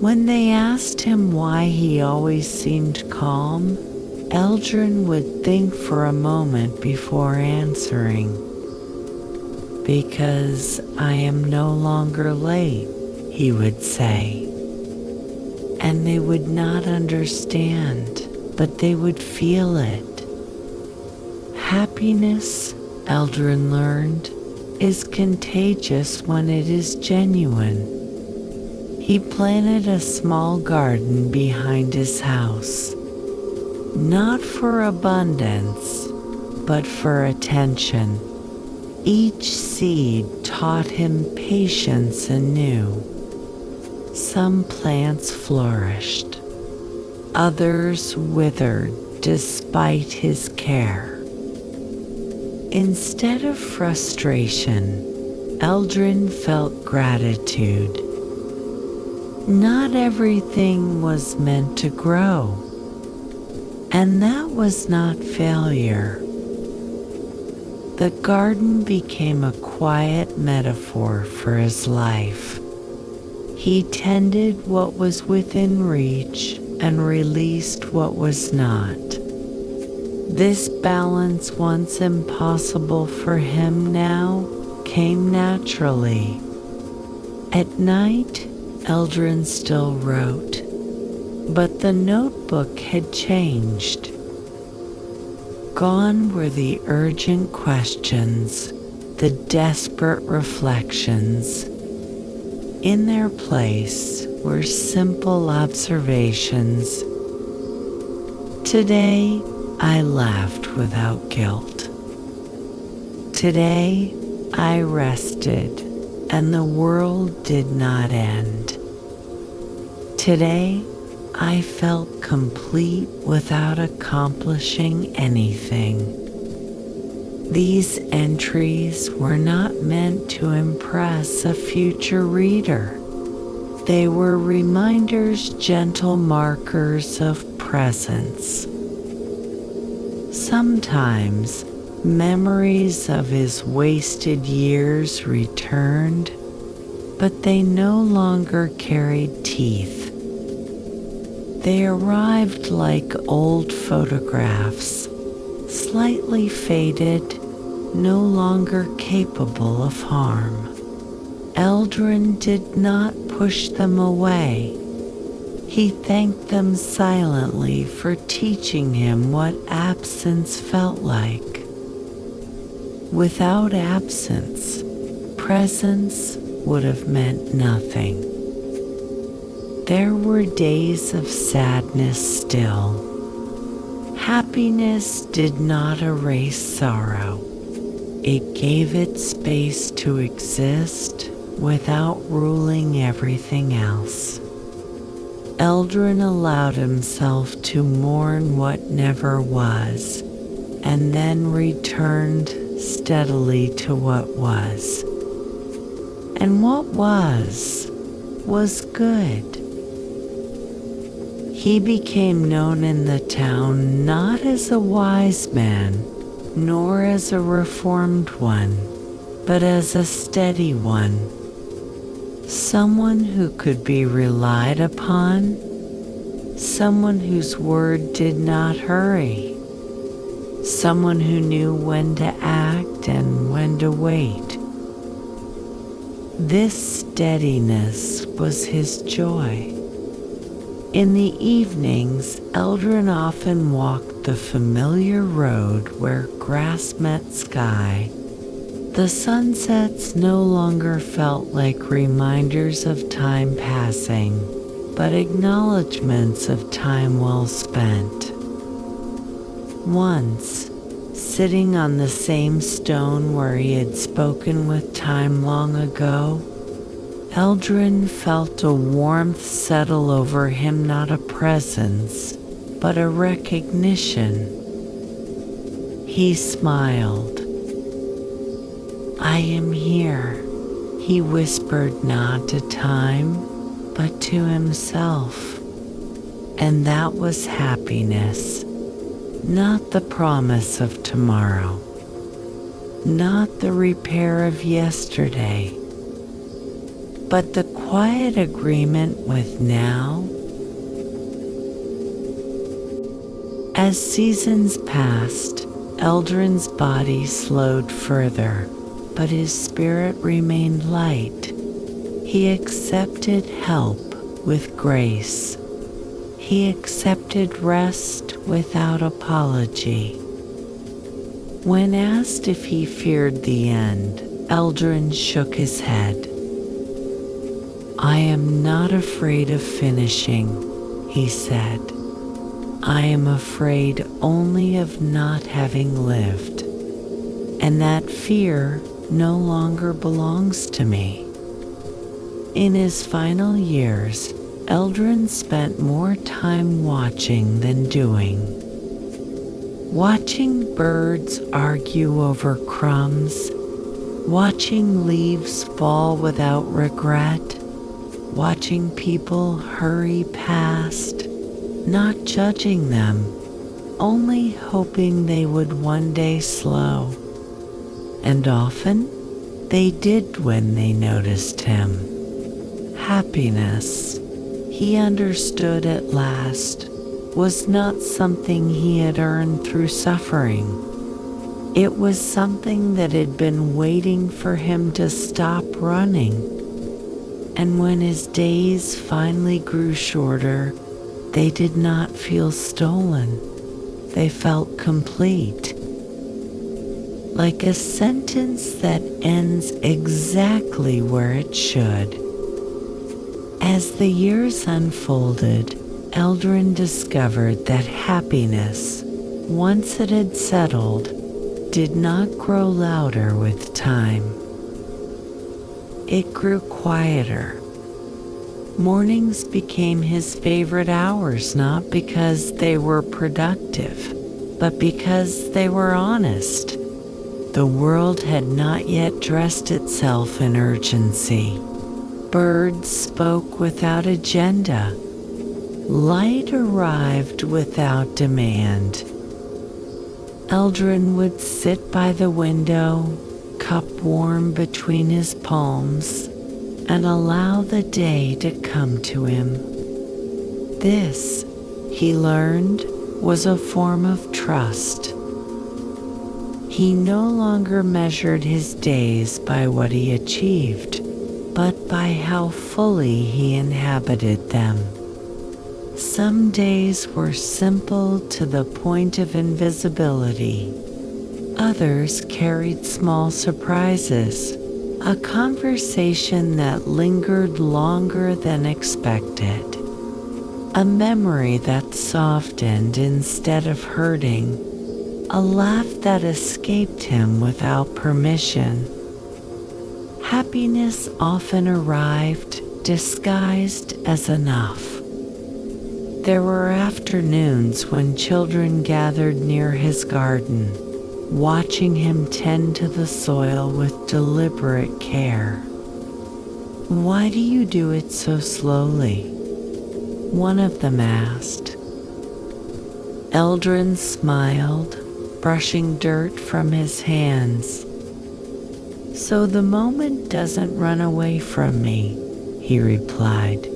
S1: When they asked him why he always seemed calm, Eldrin would think for a moment before answering. "Because I am no longer late," he would say. And they would not understand, but they would feel it. Happiness, Eldrin learned, is contagious when it is genuine. He planted a small garden behind his house, not for abundance, but for attention. Each seed taught him patience anew. Some plants flourished, others withered despite his care. Instead of frustration, Eldrin felt gratitude. Not everything was meant to grow, and that was not failure. The garden became a quiet metaphor for his life. He tended what was within reach and released what was not. This balance, once impossible for him now, came naturally. At night, Eldrin still wrote, but the notebook had changed. Gone were the urgent questions, the desperate reflections. In their place were simple observations. Today, I laughed without guilt. Today, I rested, and the world did not end. Today, I felt complete without accomplishing anything. These entries were not meant to impress a future reader. They were reminders, gentle markers of presence. Sometimes memories of his wasted years returned, but they no longer carried teeth. They arrived like old photographs, slightly faded, no longer capable of harm. Eldrin did not push them away. He thanked them silently for teaching him what absence felt like. Without absence, presence would have meant nothing. There were days of sadness still. Happiness did not erase sorrow. It gave it space to exist without ruling everything else. Eldrin allowed himself to mourn what never was, and then returned steadily to what was. And what was good. He became known in the town not as a wise man, nor as a reformed one, but as a steady one. Someone who could be relied upon, someone whose word did not hurry, someone who knew when to act and when to wait. This steadiness was his joy. In the evenings, Eldrin often walked the familiar road where grass met sky. The sunsets no longer felt like reminders of time passing, but acknowledgments of time well spent. Once, sitting on the same stone where he had spoken with time long ago, Eldrin felt a warmth settle over him, not a presence, but a recognition. He smiled. "I am here," he whispered, not to time, but to himself. And that was happiness, not the promise of tomorrow, not the repair of yesterday, but the quiet agreement with now. As seasons passed, Eldrin's body slowed further, but his spirit remained light. He accepted help with grace. He accepted rest without apology. When asked if he feared the end, Eldrin shook his head. "I am not afraid of finishing," he said. "I am afraid only of not having lived, and that fear no longer belongs to me." In his final years, Eldrin spent more time watching than doing. Watching birds argue over crumbs, watching leaves fall without regret, watching people hurry past, not judging them, only hoping they would one day slow. And often, they did when they noticed him. Happiness, he understood at last, was not something he had earned through suffering. It was something that had been waiting for him to stop running. And when his days finally grew shorter, they did not feel stolen. They felt complete. Like a sentence that ends exactly where it should. As the years unfolded, Eldrin discovered that happiness, once it had settled, did not grow louder with time. It grew quieter. Mornings became his favorite hours, not because they were productive, but because they were honest. The world had not yet dressed itself in urgency. Birds spoke without agenda. Light arrived without demand. Eldrin would sit by the window, cup warm between his palms, and allow the day to come to him. This, he learned, was a form of trust. He no longer measured his days by what he achieved, but by how fully he inhabited them. Some days were simple to the point of invisibility. Others carried small surprises, a conversation that lingered longer than expected, a memory that softened instead of hurting, a laugh that escaped him without permission. Happiness often arrived disguised as enough. There were afternoons when children gathered near his garden, watching him tend to the soil with deliberate care. "Why do you do it so slowly?" one of them asked. Eldrin smiled, brushing dirt from his hands. "So the moment doesn't run away from me," he replied.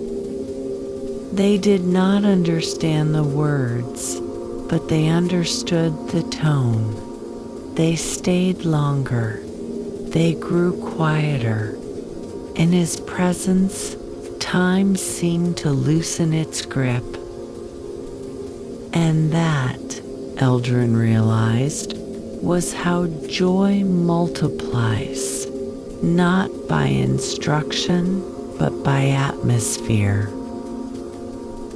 S1: They did not understand the words, but they understood the tone. They stayed longer. They grew quieter. In his presence, Time seemed to loosen its grip, and that, Eldrin realized, was how joy multiplies, not by instruction, but by atmosphere.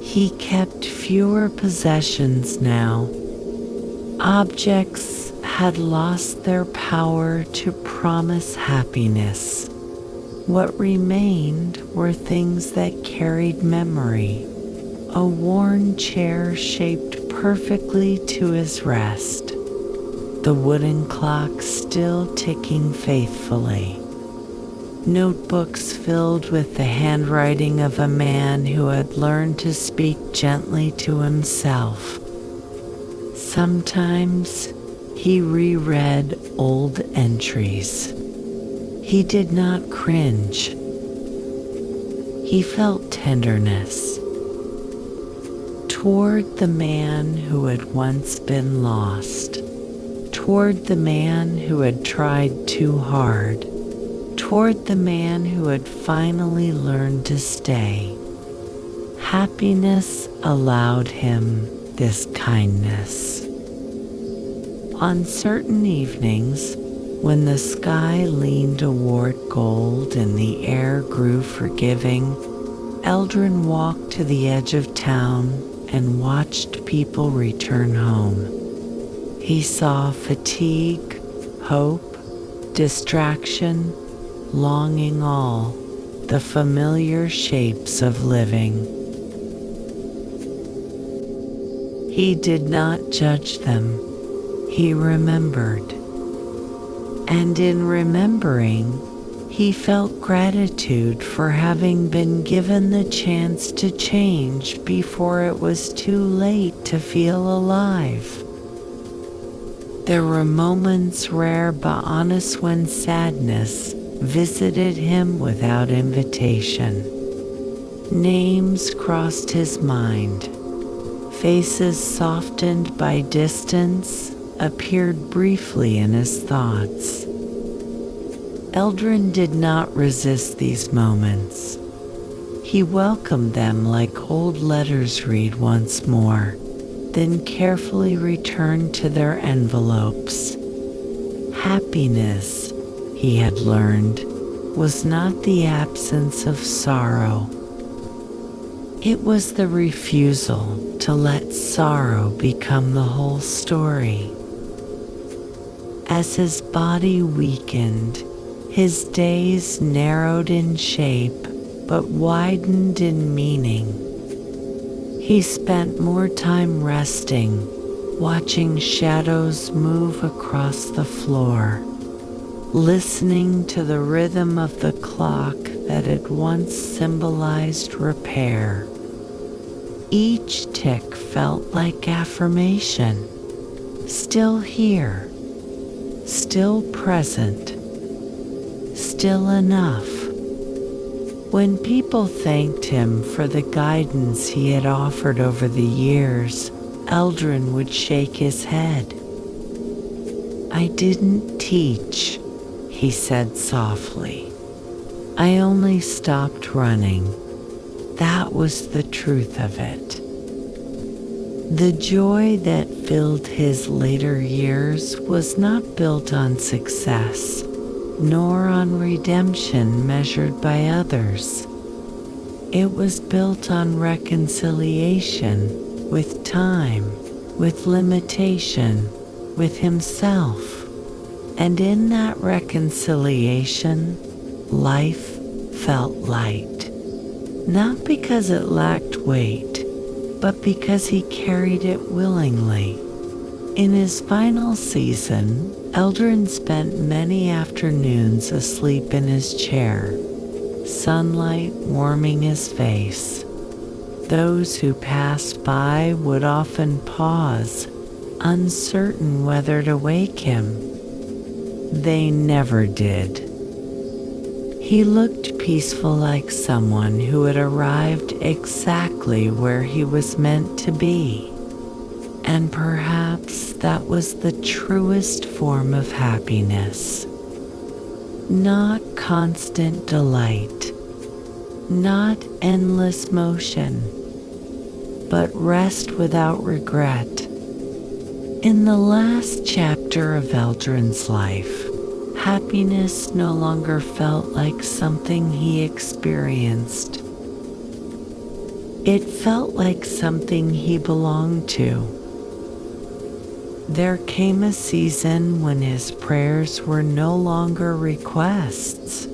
S1: He kept fewer possessions now. Objects had lost their power to promise happiness. What remained were things that carried memory. A worn chair shaped perfectly to his rest. The wooden clock still ticking faithfully. Notebooks filled with the handwriting of a man who had learned to speak gently to himself. Sometimes he reread old entries. He did not cringe. He felt tenderness toward the man who had once been lost, toward the man who had tried too hard, toward the man who had finally learned to stay. Happiness allowed him this kindness. On certain evenings, when the sky leaned toward gold and the air grew forgiving, Eldrin walked to the edge of town and watched people return home. He saw fatigue, hope, distraction, longing, all the familiar shapes of living. He did not judge them. He remembered. And in remembering, he felt gratitude for having been given the chance to change before it was too late to feel alive. There were moments rare but honest when sadness visited him without invitation. Names crossed his mind. Faces softened by distance appeared briefly in his thoughts. Eldrin did not resist these moments. He welcomed them like old letters read once more, then carefully returned to their envelopes. Happiness, he had learned, was not the absence of sorrow. It was the refusal to let sorrow become the whole story. As his body weakened, his days narrowed in shape but widened in meaning. He spent more time resting, watching shadows move across the floor, listening to the rhythm of the clock that had once symbolized repair. Each tick felt like affirmation. Still here, still present, still enough. When people thanked him for the guidance he had offered over the years, Eldrin would shake his head. "I didn't teach," he said softly. "I only stopped running." That was the truth of it. The joy that filled his later years was not built on success, nor on redemption measured by others. It was built on reconciliation with time, with limitation, with himself. And in that reconciliation, life felt light. Not because it lacked weight, but because he carried it willingly. In his final season, Eldrin spent many afternoons asleep in his chair, sunlight warming his face. Those who passed by would often pause, uncertain whether to wake him. They never did. He looked peaceful, like someone who had arrived exactly where he was meant to be. And perhaps that was the truest form of happiness. Not constant delight, not endless motion, but rest without regret. In the last chapter of Eldrin's life, happiness no longer felt like something he experienced. It felt like something he belonged to. There came a season when his prayers were no longer requests.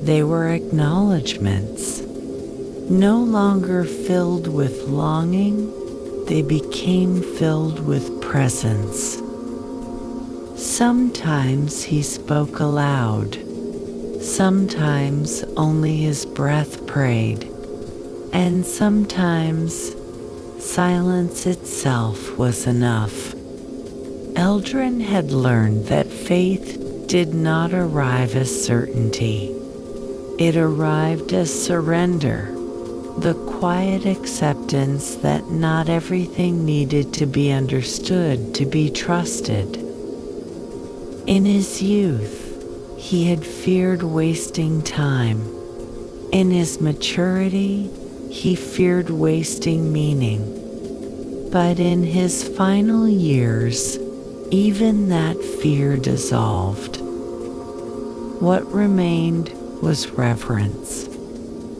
S1: They were acknowledgments. No longer filled with longing, they became filled with presence. Sometimes he spoke aloud. Sometimes only his breath prayed. And sometimes silence itself was enough. Eldrin had learned that faith did not arrive as certainty. It arrived as surrender, the quiet acceptance that not everything needed to be understood to be trusted. In his youth, he had feared wasting time. In his maturity, he feared wasting meaning. But in his final years, even that fear dissolved. What remained was reverence.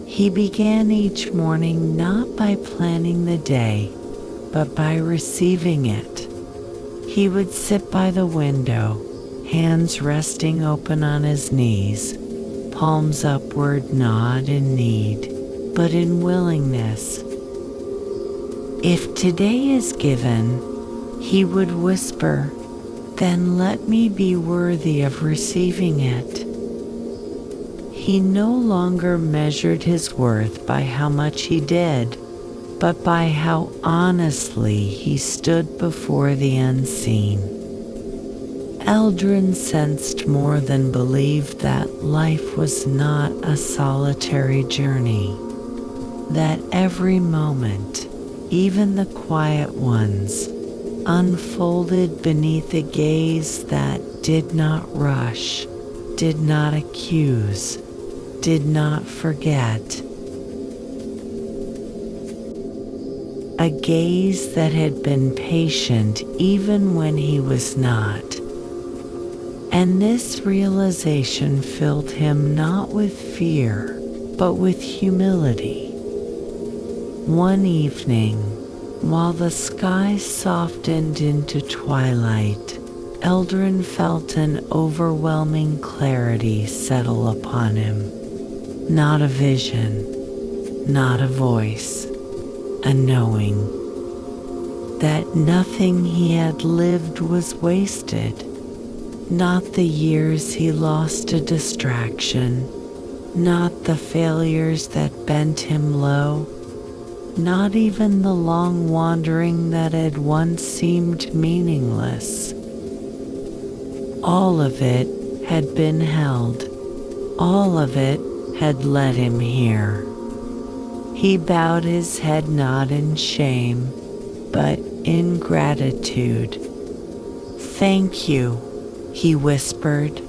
S1: He began each morning not by planning the day, but by receiving it. He would sit by the window, hands resting open on his knees, palms upward, not in need, but in willingness. If today is given, he would whisper, then let me be worthy of receiving it. He no longer measured his worth by how much he did, but by how honestly he stood before the unseen. Eldrin sensed more than believed that life was not a solitary journey, that every moment, even the quiet ones, unfolded beneath a gaze that did not rush, did not accuse, did not forget. A gaze that had been patient even when he was not. And this realization filled him not with fear, but with humility. One evening, while the sky softened into twilight, Eldrin felt an overwhelming clarity settle upon him. Not a vision, not a voice, a knowing that nothing he had lived was wasted. Not the years he lost to distraction, not the failures that bent him low, not even the long wandering that had once seemed meaningless. All of it had been held. All of it had led him here. He bowed his head not in shame, but in gratitude. "Thank you," he whispered,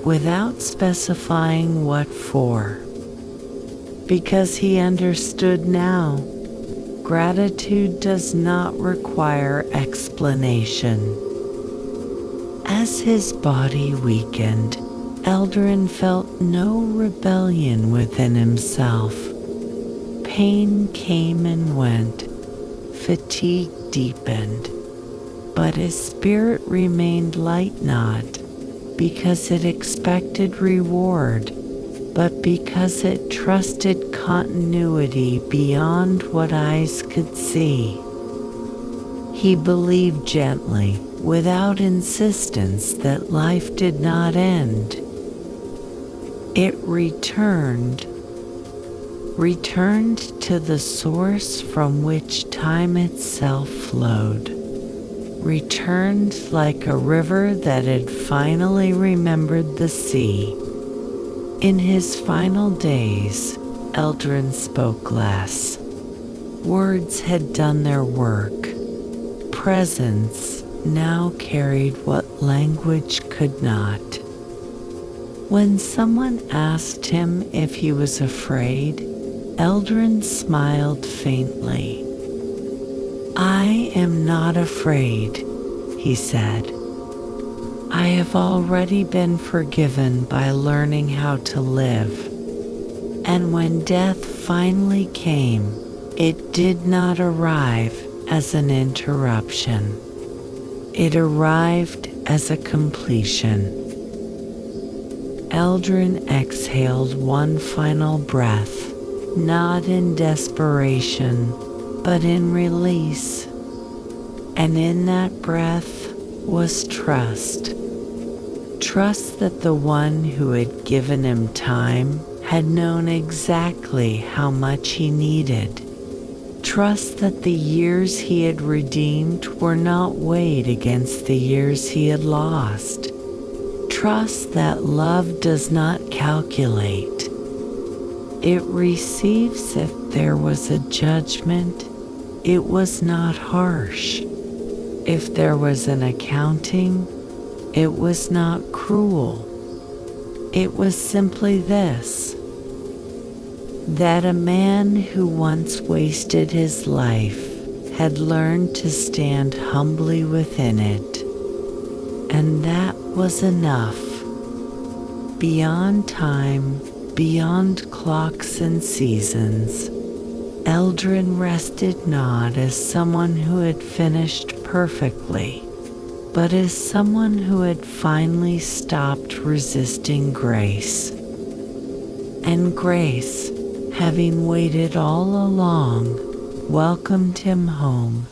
S1: without specifying what for. Because he understood now, gratitude does not require explanation. As his body weakened, Eldrin felt no rebellion within himself. Pain came and went, fatigue deepened, but his spirit remained light, not because it expected reward, but because it trusted continuity beyond what eyes could see. He believed gently, without insistence, that life did not end. It returned to the source from which time itself flowed, returned like a river that had finally remembered the sea. In his final days, Eldrin spoke less. Words had done their work. Presence now carried what language could not. When someone asked him if he was afraid, Eldrin smiled faintly. "I am not afraid," he said. "I have already been forgiven by learning how to live. And when death finally came, it did not arrive as an interruption. It arrived as a completion." Eldrin exhaled one final breath, not in desperation, but in release. And in that breath was trust. Trust that the one who had given him time had known exactly how much he needed. Trust that the years he had redeemed were not weighed against the years he had lost. Trust that love does not calculate. It receives if there was a judgment, it was not harsh. If there was an accounting, it was not cruel. It was simply this: that a man who once wasted his life had learned to stand humbly within it. And that was enough. Beyond time, beyond clocks and seasons, Eldrin rested not as someone who had finished perfectly, but as someone who had finally stopped resisting grace. And grace, having waited all along, welcomed him home